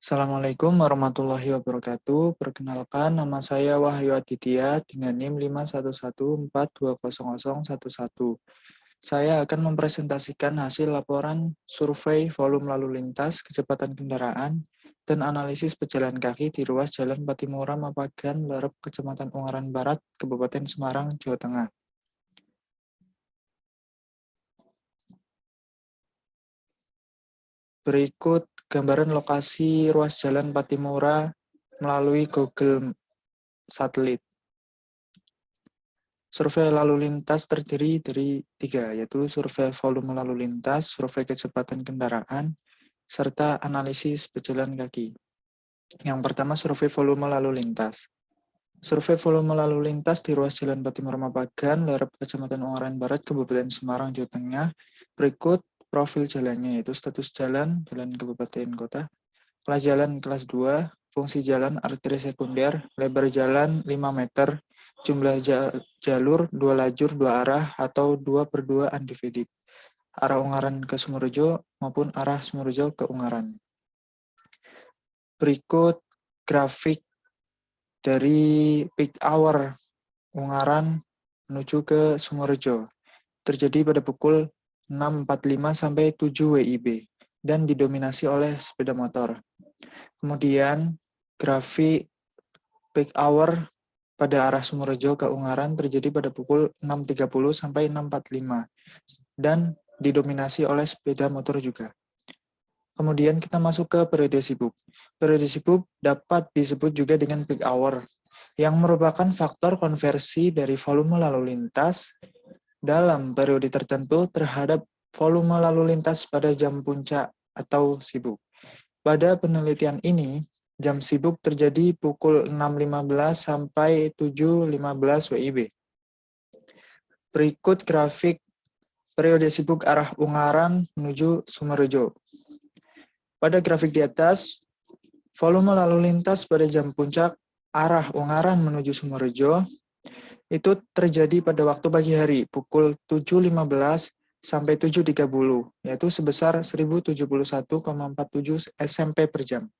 Assalamualaikum warahmatullahi wabarakatuh. Perkenalkan, nama saya Wahyu Aditya dengan NIM 511420011. Saya akan mempresentasikan hasil laporan survei volume lalu lintas, kecepatan kendaraan, dan analisis pejalan kaki di ruas Jalan Patimura Mapagan, Lerep, Kecamatan Ungaran Barat, Kabupaten Semarang, Jawa Tengah. Berikut gambaran lokasi ruas Jalan Patimura melalui Google Satelit. Survei lalu lintas terdiri dari 3, yaitu survei volume lalu lintas, survei kecepatan kendaraan, serta analisis pejalan kaki. Yang pertama, survei volume lalu lintas. Survei volume lalu lintas di ruas Jalan Patimura Mapagan, Lerep, Kecamatan Ungaran Barat, Kabupaten Semarang, Jawa Tengah. Berikut profil jalannya, yaitu status jalan, jalan kabupaten kota, kelas jalan kelas 2, fungsi jalan arteri sekunder, lebar jalan 5 meter, jumlah jalur 2 lajur 2 arah atau 2/2 undivided, arah Ungaran ke Sumberjo maupun arah Sumberjo ke Ungaran. Berikut grafik dari peak hour Ungaran menuju ke Sumberjo. Terjadi pada pukul 6.45 sampai 7 WIB dan didominasi oleh sepeda motor. Kemudian grafik peak hour pada arah Sumberjo ke Ungaran terjadi pada pukul 6.30 sampai 6.45 dan didominasi oleh sepeda motor juga. Kemudian kita masuk ke periode sibuk. Periode sibuk dapat disebut juga dengan peak hour, yang merupakan faktor konversi dari volume lalu lintas dalam periode tertentu terhadap volume lalu lintas pada jam puncak atau sibuk. Pada penelitian ini, jam sibuk terjadi pukul 6.15 sampai 7.15 WIB. Berikut grafik periode sibuk arah Ungaran menuju Sumberjo. Pada grafik di atas, volume lalu lintas pada jam puncak arah Ungaran menuju Sumberjo itu terjadi pada waktu pagi hari pukul 7.15 sampai 7.30, yaitu sebesar 1071,47 SMP per jam.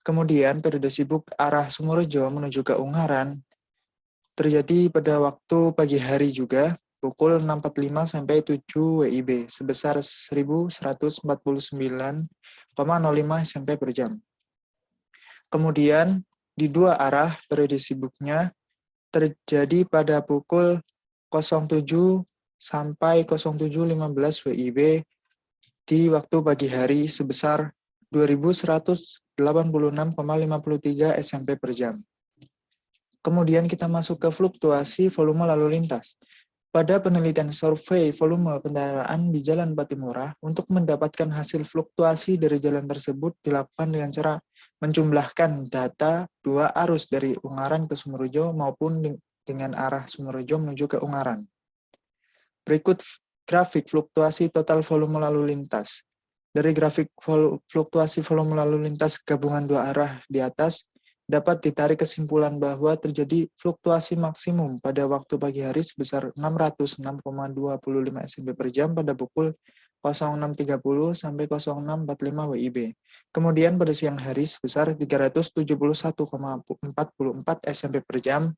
Kemudian periode sibuk arah Sumberjo menuju ke Ungaran terjadi pada waktu pagi hari juga pukul 6.45 sampai 7 WIB sebesar 1149,05 SMP per jam. Kemudian di dua arah periode sibuknya terjadi pada pukul 07 sampai 07.15 WIB di waktu pagi hari sebesar 2186,53 SMP per jam. Kemudian kita masuk ke fluktuasi volume lalu lintas. Pada penelitian survei volume kendaraan di Jalan Patimura, untuk mendapatkan hasil fluktuasi dari jalan tersebut dilakukan dengan cara menjumlahkan data dua arus dari Ungaran ke Sumberjo maupun dengan arah Sumberjo menuju ke Ungaran. Berikut grafik fluktuasi total volume lalu lintas. Dari grafik fluktuasi volume lalu lintas gabungan dua arah di atas, dapat ditarik kesimpulan bahwa terjadi fluktuasi maksimum pada waktu pagi hari sebesar 606,25 SMP per jam pada pukul 06.30 sampai 06.45 WIB. Kemudian pada siang hari sebesar 371,44 SMP per jam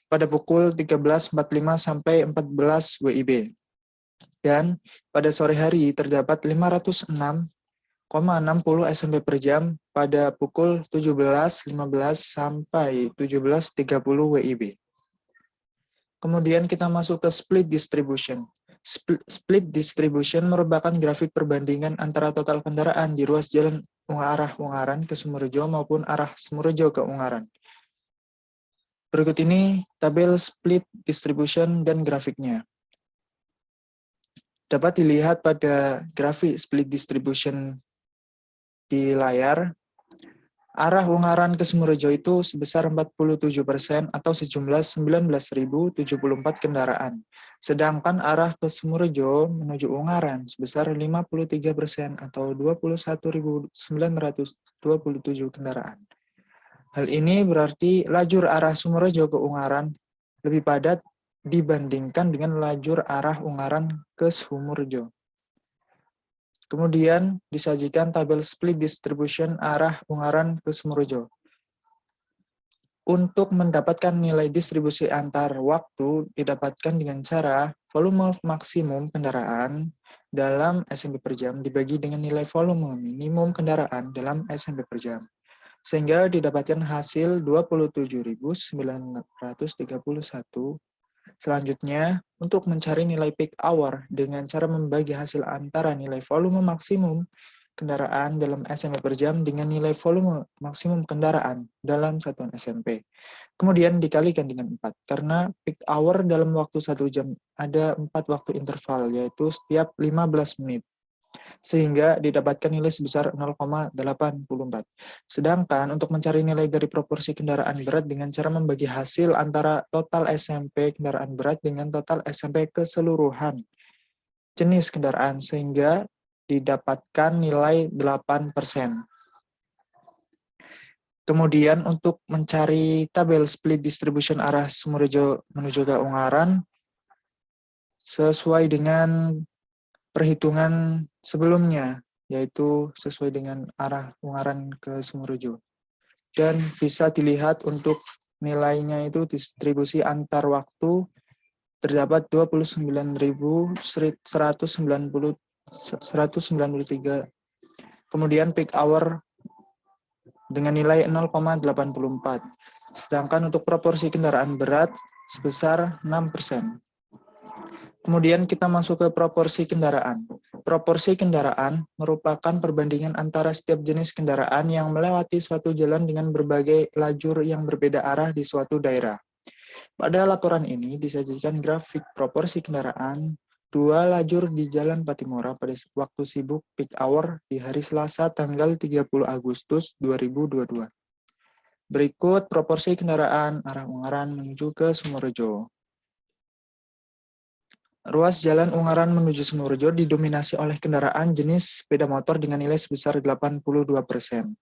pada pukul 13.45 sampai 14 WIB. Dan pada sore hari terdapat 506,60 SMP per jam pada pukul 17.15 sampai 17.30 WIB. Kemudian kita masuk ke split distribution. Split distribution merupakan grafik perbandingan antara total kendaraan di ruas jalan arah Ungaran ke Sumberjo maupun arah Sumberjo ke Ungaran. Berikut ini tabel split distribution dan grafiknya. Dapat dilihat pada grafik split distribution di layar, arah Ungaran ke Sumberjo itu sebesar 47% atau sejumlah 19.074 kendaraan. Sedangkan arah ke Sumberjo menuju Ungaran sebesar 53% atau 21.927 kendaraan. Hal ini berarti lajur arah Sumberjo ke Ungaran lebih padat dibandingkan dengan lajur arah Ungaran ke Sumberjo. Kemudian disajikan tabel split distribution arah Ungaran ke Sumorejo. Untuk mendapatkan nilai distribusi antar waktu didapatkan dengan cara volume maksimum kendaraan dalam SMP per jam dibagi dengan nilai volume minimum kendaraan dalam SMP per jam. Sehingga didapatkan hasil 27.931. Selanjutnya, untuk mencari nilai peak hour dengan cara membagi hasil antara nilai volume maksimum kendaraan dalam SMP per jam dengan nilai volume maksimum kendaraan dalam satuan SMP. Kemudian dikalikan dengan 4, karena peak hour dalam waktu 1 jam ada 4 waktu interval, yaitu setiap 15 menit. Sehingga didapatkan nilai sebesar 0,84. Sedangkan untuk mencari nilai dari proporsi kendaraan berat dengan cara membagi hasil antara total SMP kendaraan berat dengan total SMP keseluruhan jenis kendaraan, sehingga didapatkan nilai 8%. Kemudian untuk mencari tabel split distribution arah Sumorejo menuju ke Ungaran, sesuai dengan perhitungan sebelumnya, yaitu sesuai dengan arah Ungaran ke Sumorejo. Dan bisa dilihat untuk nilainya itu distribusi antar waktu terdapat 29.193. Kemudian peak hour dengan nilai 0,84. Sedangkan untuk proporsi kendaraan berat sebesar 6%. Kemudian kita masuk ke proporsi kendaraan. Proporsi kendaraan merupakan perbandingan antara setiap jenis kendaraan yang melewati suatu jalan dengan berbagai lajur yang berbeda arah di suatu daerah. Pada laporan ini disajikan grafik proporsi kendaraan 2 lajur di Jalan Patimura pada waktu sibuk peak hour di hari Selasa tanggal 30 Agustus 2022. Berikut proporsi kendaraan arah Ungaran menuju ke Sumorejo. Ruas jalan Ungaran menuju Sumorejo didominasi oleh kendaraan jenis sepeda motor dengan nilai sebesar 82%.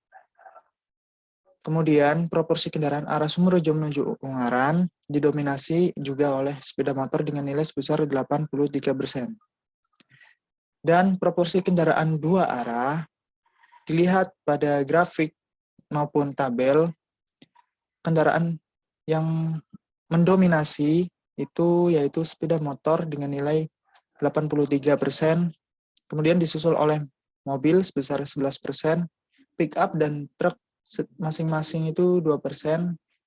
Kemudian proporsi kendaraan arah Sumorejo menuju Ungaran didominasi juga oleh sepeda motor dengan nilai sebesar 83%. Dan proporsi kendaraan dua arah dilihat pada grafik maupun tabel, kendaraan yang mendominasi itu yaitu sepeda motor dengan nilai 83%, kemudian disusul oleh mobil sebesar 11%, pick up dan truk masing-masing itu 2%,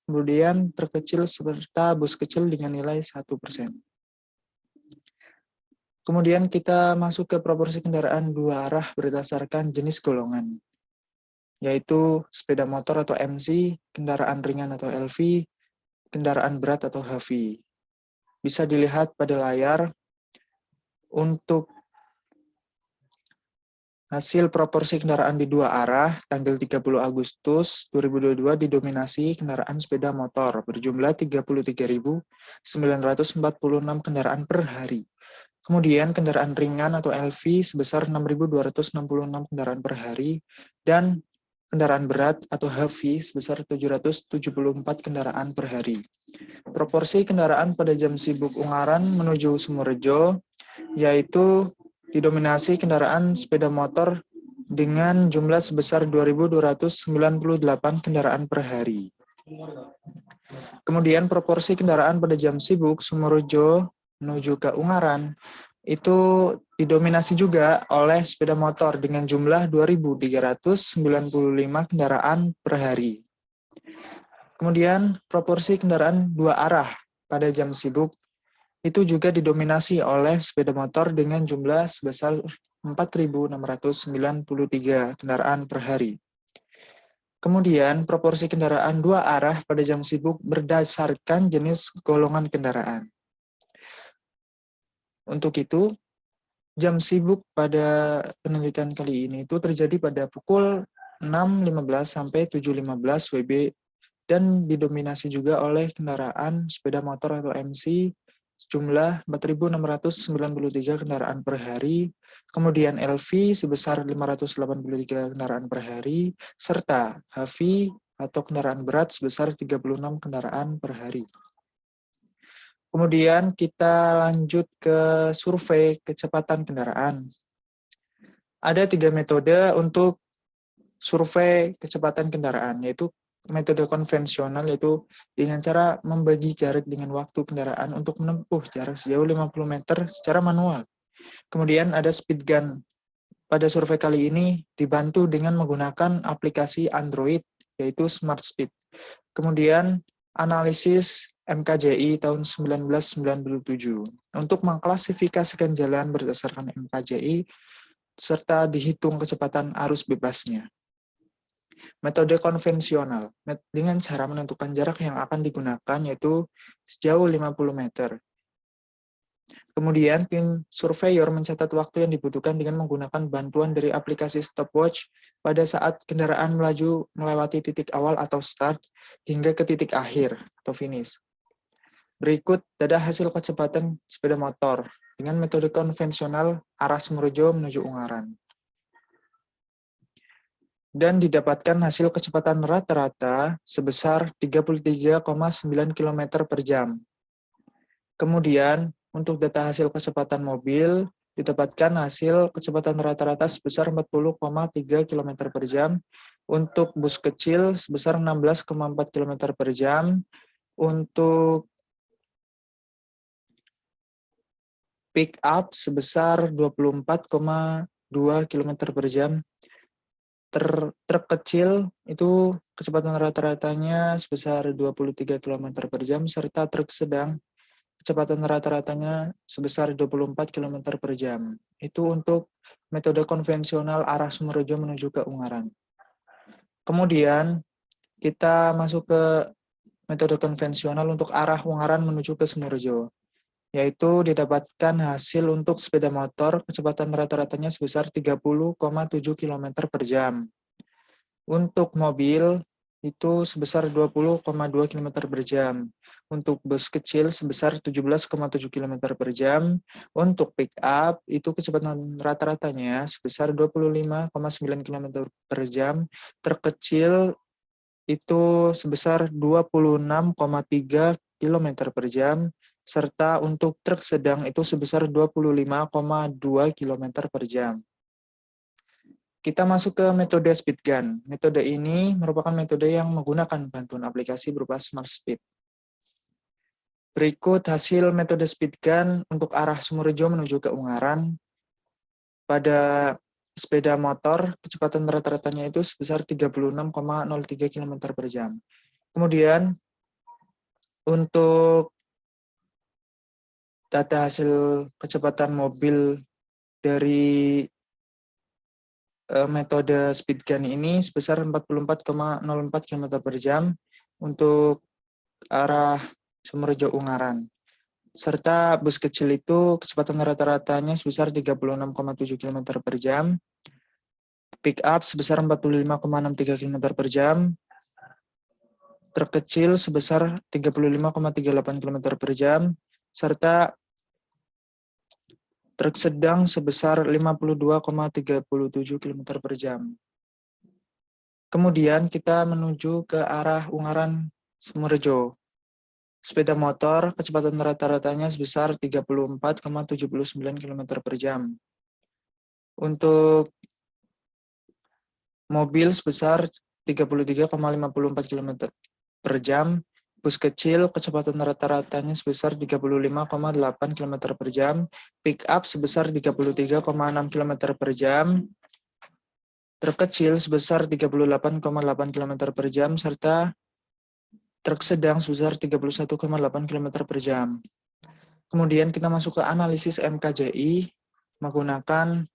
kemudian truk kecil serta bus kecil dengan nilai 1%. Kemudian kita masuk ke proporsi kendaraan dua arah berdasarkan jenis golongan, yaitu sepeda motor atau MC, kendaraan ringan atau LV, kendaraan berat atau heavy. Bisa dilihat pada layar. Untuk hasil proporsi kendaraan di dua arah tanggal 30 Agustus 2022 didominasi kendaraan sepeda motor berjumlah 33.946 kendaraan per hari. Kemudian kendaraan ringan atau LV sebesar 6.266 kendaraan per hari dan kendaraan berat atau heavy sebesar 774 kendaraan per hari. Proporsi kendaraan pada jam sibuk Ungaran menuju Sumorejo yaitu didominasi kendaraan sepeda motor dengan jumlah sebesar 2.298 kendaraan per hari. Kemudian proporsi kendaraan pada jam sibuk Sumorejo menuju ke Ungaran itu didominasi juga oleh sepeda motor dengan jumlah 2.395 kendaraan per hari. Kemudian proporsi kendaraan dua arah pada jam sibuk itu juga didominasi oleh sepeda motor dengan jumlah sebesar 4.693 kendaraan per hari. Kemudian proporsi kendaraan dua arah pada jam sibuk berdasarkan jenis golongan kendaraan. Untuk itu, jam sibuk pada penelitian kali ini itu terjadi pada pukul 6.15 sampai 7.15 WIB dan didominasi juga oleh kendaraan sepeda motor atau MC sejumlah 4.693 kendaraan per hari, kemudian LV sebesar 583 kendaraan per hari, serta HV atau kendaraan berat sebesar 36 kendaraan per hari. Kemudian kita lanjut ke survei kecepatan kendaraan. Ada 3 metode untuk survei kecepatan kendaraan, yaitu metode konvensional, yaitu dengan cara membagi jarak dengan waktu kendaraan untuk menempuh jarak sejauh 50 meter secara manual. Kemudian ada speed gun. Pada survei kali ini dibantu dengan menggunakan aplikasi Android, yaitu Smart Speed. Kemudian analisis MKJI tahun 1997 untuk mengklasifikasikan jalan berdasarkan MKJI serta dihitung kecepatan arus bebasnya. Metode konvensional dengan cara menentukan jarak yang akan digunakan yaitu sejauh 50 meter. Kemudian tim surveyor mencatat waktu yang dibutuhkan dengan menggunakan bantuan dari aplikasi stopwatch pada saat kendaraan melaju melewati titik awal atau start hingga ke titik akhir atau finish. Berikut data hasil kecepatan sepeda motor dengan metode konvensional arah Sumorejo menuju Ungaran. Dan didapatkan hasil kecepatan rata-rata sebesar 33,9 km per jam. Kemudian, untuk data hasil kecepatan mobil, didapatkan hasil kecepatan rata-rata sebesar 40,3 km per jam, untuk bus kecil sebesar 16,4 km per jam, untuk pick up sebesar 24,2 km per jam, truk kecil itu kecepatan rata-ratanya sebesar 23 km per jam, serta truk sedang kecepatan rata-ratanya sebesar 24 km per jam. Itu untuk metode konvensional arah Sumorejo menuju ke Ungaran. Kemudian kita masuk ke metode konvensional untuk arah Ungaran menuju ke Sumorejo, yaitu didapatkan hasil untuk sepeda motor kecepatan rata-ratanya sebesar 30,7 km per jam. Untuk mobil itu sebesar 20,2 km per jam. Untuk bus kecil sebesar 17,7 km per jam. Untuk pick up itu kecepatan rata-ratanya sebesar 25,9 km per jam. Terkecil itu sebesar 26,3 km per jam. Serta untuk truk sedang itu sebesar 25,2 km per jam. Kita masuk ke metode speed gun. Metode ini merupakan metode yang menggunakan bantuan aplikasi berupa Smart Speed. Berikut hasil metode speed gun untuk arah Sumorejo menuju ke Ungaran. Pada sepeda motor, kecepatan rata-ratanya itu sebesar 36,03 km per jam. Kemudian, untuk data hasil kecepatan mobil dari metode speed gun ini sebesar 44,04 km per jam untuk arah Sumorejo Ungaran. Serta bus kecil itu kecepatan rata-ratanya sebesar 36,7 km per jam. Pick up sebesar 45,63 km per jam. Truk kecil sebesar 35,38 km per jam. Serta truk sedang sebesar 52,37 km per jam. Kemudian kita menuju ke arah Ungaran Sumorejo. Sepeda motor kecepatan rata-ratanya sebesar 34,79 km per jam. Untuk mobil sebesar 33,54 km per jam. Bus kecil kecepatan rata-ratanya sebesar 35,8 km per jam. Pick up sebesar 33,6 km per jam. Truk kecil sebesar 38,8 km per jam, serta truk sedang sebesar 31,8 km per jam. Kemudian kita masuk ke analisis MKJI menggunakan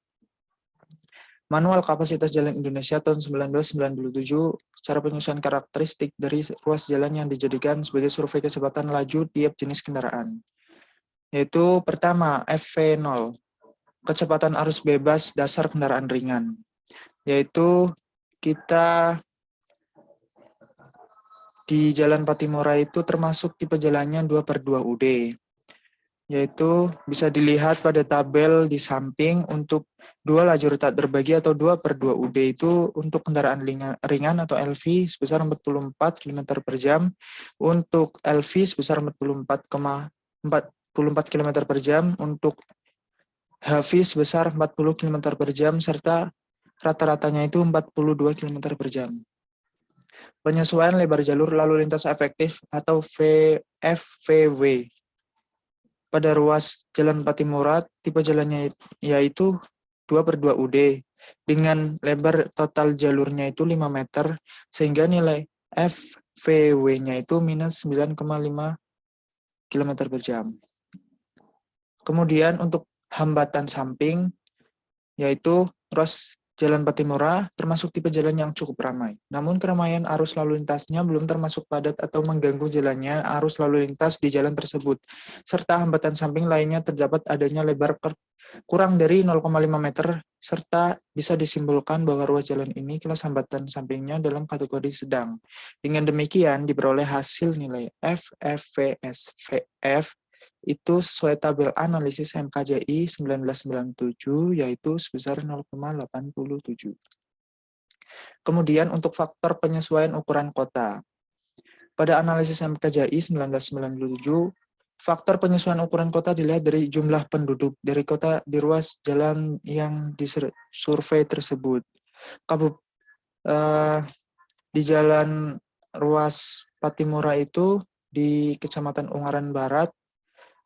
Manual Kapasitas Jalan Indonesia tahun 1997, cara penyusunan karakteristik dari ruas jalan yang dijadikan sebagai survei kecepatan laju tiap jenis kendaraan. Yaitu pertama, FV0, kecepatan arus bebas dasar kendaraan ringan. Yaitu kita di Jalan Patimura itu termasuk tipe jalannya 2/2 UD. Yaitu bisa dilihat pada tabel di samping untuk 2 lajur tak terbagi atau 2/2 UD itu untuk kendaraan ringan atau LV sebesar 44 km per jam, untuk LV sebesar 44 km per jam, untuk HV sebesar 40 km per jam serta rata-ratanya itu 42 km per jam. Penyesuaian lebar jalur lalu lintas efektif atau FVW. Pada ruas Jalan Patimura, tipe jalannya yaitu 2/2 UD dengan lebar total jalurnya itu 5 meter sehingga nilai FVW-nya itu minus 9,5 km per jam. Kemudian untuk hambatan samping yaitu ruas Jalan Patimura termasuk tipe jalan yang cukup ramai. Namun keramaian arus lalu lintasnya belum termasuk padat atau mengganggu jalannya arus lalu lintas di jalan tersebut. Serta hambatan samping lainnya terdapat adanya lebar kurang dari 0,5 meter serta bisa disimpulkan bahwa ruas jalan ini kelas hambatan sampingnya dalam kategori sedang. Dengan demikian diperoleh hasil nilai FFVSVF itu sesuai tabel analisis MKJI 1997 yaitu sebesar 0,87. Kemudian untuk faktor penyesuaian ukuran kota. Pada analisis MKJI 1997, faktor penyesuaian ukuran kota dilihat dari jumlah penduduk dari kota di ruas jalan yang disurvei tersebut. Di jalan ruas Patimura itu di Kecamatan Ungaran Barat,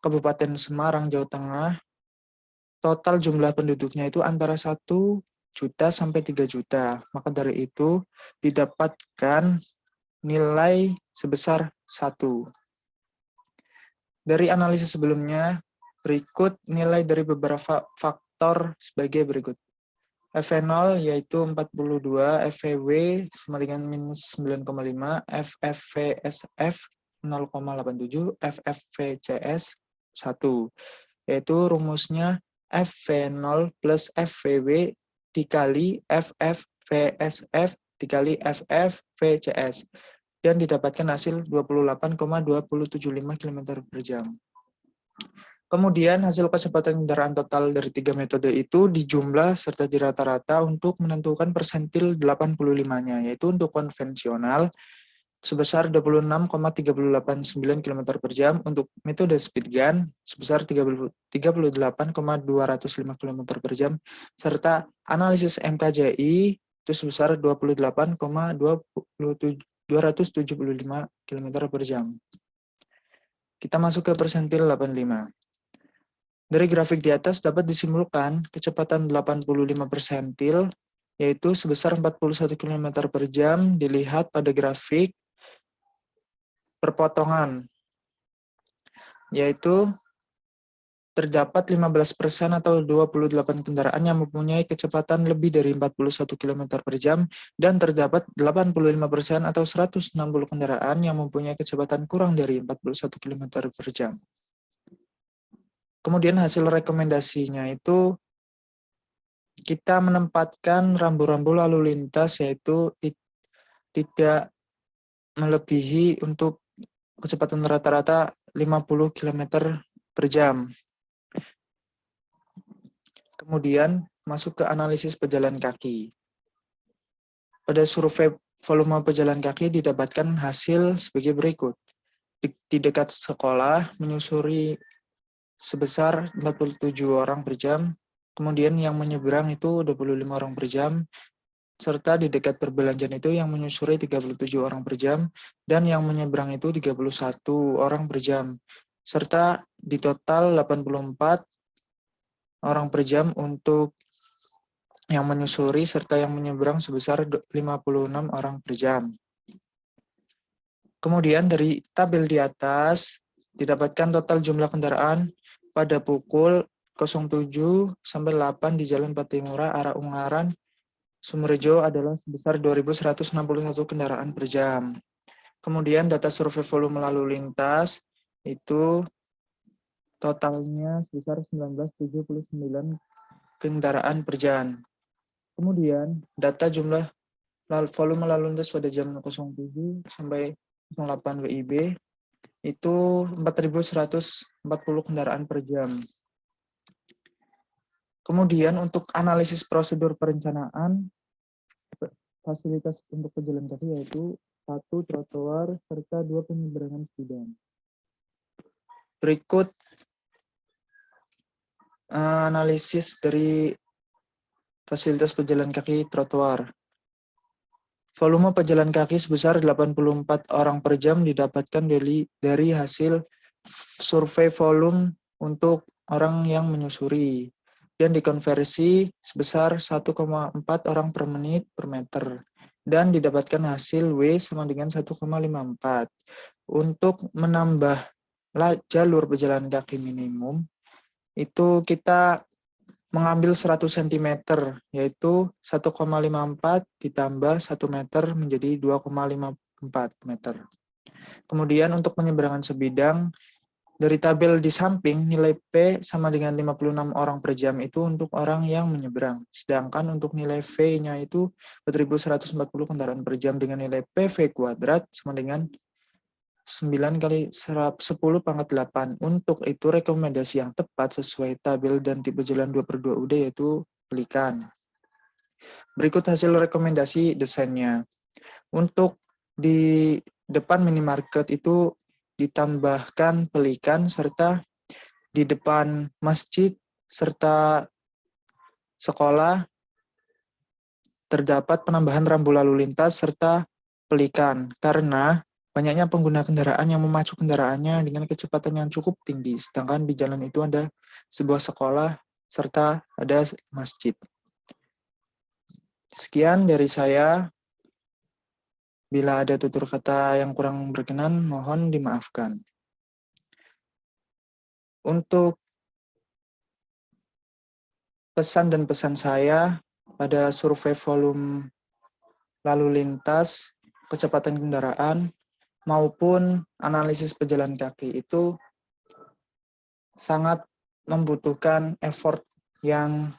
Kabupaten Semarang, Jawa Tengah, total jumlah penduduknya itu antara 1 juta sampai 3 juta. Maka dari itu didapatkan nilai sebesar 1. Dari analisis sebelumnya, berikut nilai dari beberapa faktor sebagai berikut. FV0 yaitu 42, FVW sama dengan minus 9,5, FFVSF 0,87, FFVCS 1. Yaitu rumusnya FV0 plus FVW dikali FFVSF dikali FFVCS dan didapatkan hasil 28,275 km per jam. Kemudian hasil kecepatan kendaraan total dari 3 metode itu dijumlah serta dirata-rata untuk menentukan persentil 85-nya, yaitu untuk konvensional sebesar 26,389 km per jam, untuk metode speed gun sebesar 38,205 km per jam, serta analisis MKJI itu sebesar 28,275 km per jam. Kita masuk ke persentil 85. Dari grafik di atas dapat disimpulkan kecepatan 85 persentil yaitu sebesar 41 km per jam dilihat pada grafik perpotongan, yaitu terdapat 15% atau 28 kendaraan yang mempunyai kecepatan lebih dari 41 km per jam dan terdapat 85% atau 160 kendaraan yang mempunyai kecepatan kurang dari 41 km per jam. Kemudian hasil rekomendasinya itu kita menempatkan rambu-rambu lalu lintas yaitu tidak melebihi untuk kecepatan rata-rata 50 km per jam. Kemudian masuk ke analisis pejalan kaki. Pada survei volume pejalan kaki didapatkan hasil sebagai berikut. Di dekat sekolah menyusuri sebesar 47 orang per jam, kemudian yang menyeberang itu 25 orang per jam, serta di dekat perbelanjaan itu yang menyusuri 37 orang per jam, dan yang menyeberang itu 31 orang per jam, serta di total 84 orang per jam untuk yang menyusuri serta yang menyeberang sebesar 56 orang per jam. Kemudian dari tabel di atas didapatkan total jumlah kendaraan pada pukul 07 sampai 8 di Jalan Patimura arah Ungaran Sumorejo adalah sebesar 2.161 kendaraan per jam. Kemudian data survei volume lalu lintas itu totalnya sebesar 1979 kendaraan per jam. Kemudian data jumlah volume lalu lintas pada jam 07 sampai 08 WIB itu 4.140 kendaraan per jam. Kemudian untuk analisis prosedur perencanaan fasilitas untuk pejalan kaki yaitu 1 trotoar serta 2 penyeberangan sebidang. Berikut analisis dari fasilitas pejalan kaki trotoar. Volume pejalan kaki sebesar 84 orang per jam didapatkan dari hasil survei volume untuk orang yang menyusuri dan dikonversi sebesar 1,4 orang per menit per meter dan didapatkan hasil W sama dengan 1,54. Untuk menambah jalur pejalan kaki minimum itu kita mengambil 100 cm, yaitu 1,54 ditambah 1 meter menjadi 2,54 meter. Kemudian untuk penyeberangan sebidang, dari tabel di samping, nilai P sama dengan 56 orang per jam itu untuk orang yang menyeberang. Sedangkan untuk nilai V-nya itu 4.140 kendaraan per jam dengan nilai PV kuadrat sama dengan 9 kali 10 pangkat 8. Untuk itu rekomendasi yang tepat sesuai tabel dan tipe jalan 2/2 UD yaitu pelikan. Berikut hasil rekomendasi desainnya. Untuk di depan minimarket itu ditambahkan pelikan serta di depan masjid serta sekolah terdapat penambahan rambu lalu lintas serta pelikan karena banyaknya pengguna kendaraan yang memacu kendaraannya dengan kecepatan yang cukup tinggi, sedangkan di jalan itu ada sebuah sekolah serta ada masjid. Sekian dari saya. Bila ada tutur kata yang kurang berkenan, mohon dimaafkan. Untuk pesan dan pesan saya pada survei volume lalu lintas, kecepatan kendaraan, maupun analisis pejalan kaki itu sangat membutuhkan effort yang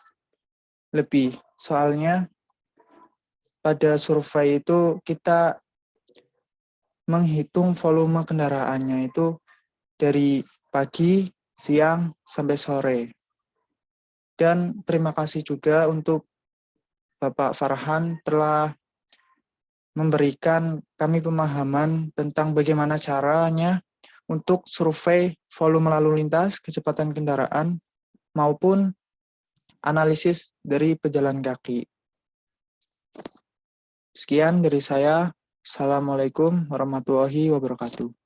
lebih. Soalnya pada survei itu kita menghitung volume kendaraannya itu dari pagi, siang, sampai sore. Dan terima kasih juga untuk Bapak Farhan telah memberikan kami pemahaman tentang bagaimana caranya untuk survei volume lalu lintas, kecepatan kendaraan, maupun analisis dari pejalan kaki. Sekian dari saya. Assalamualaikum warahmatullahi wabarakatuh.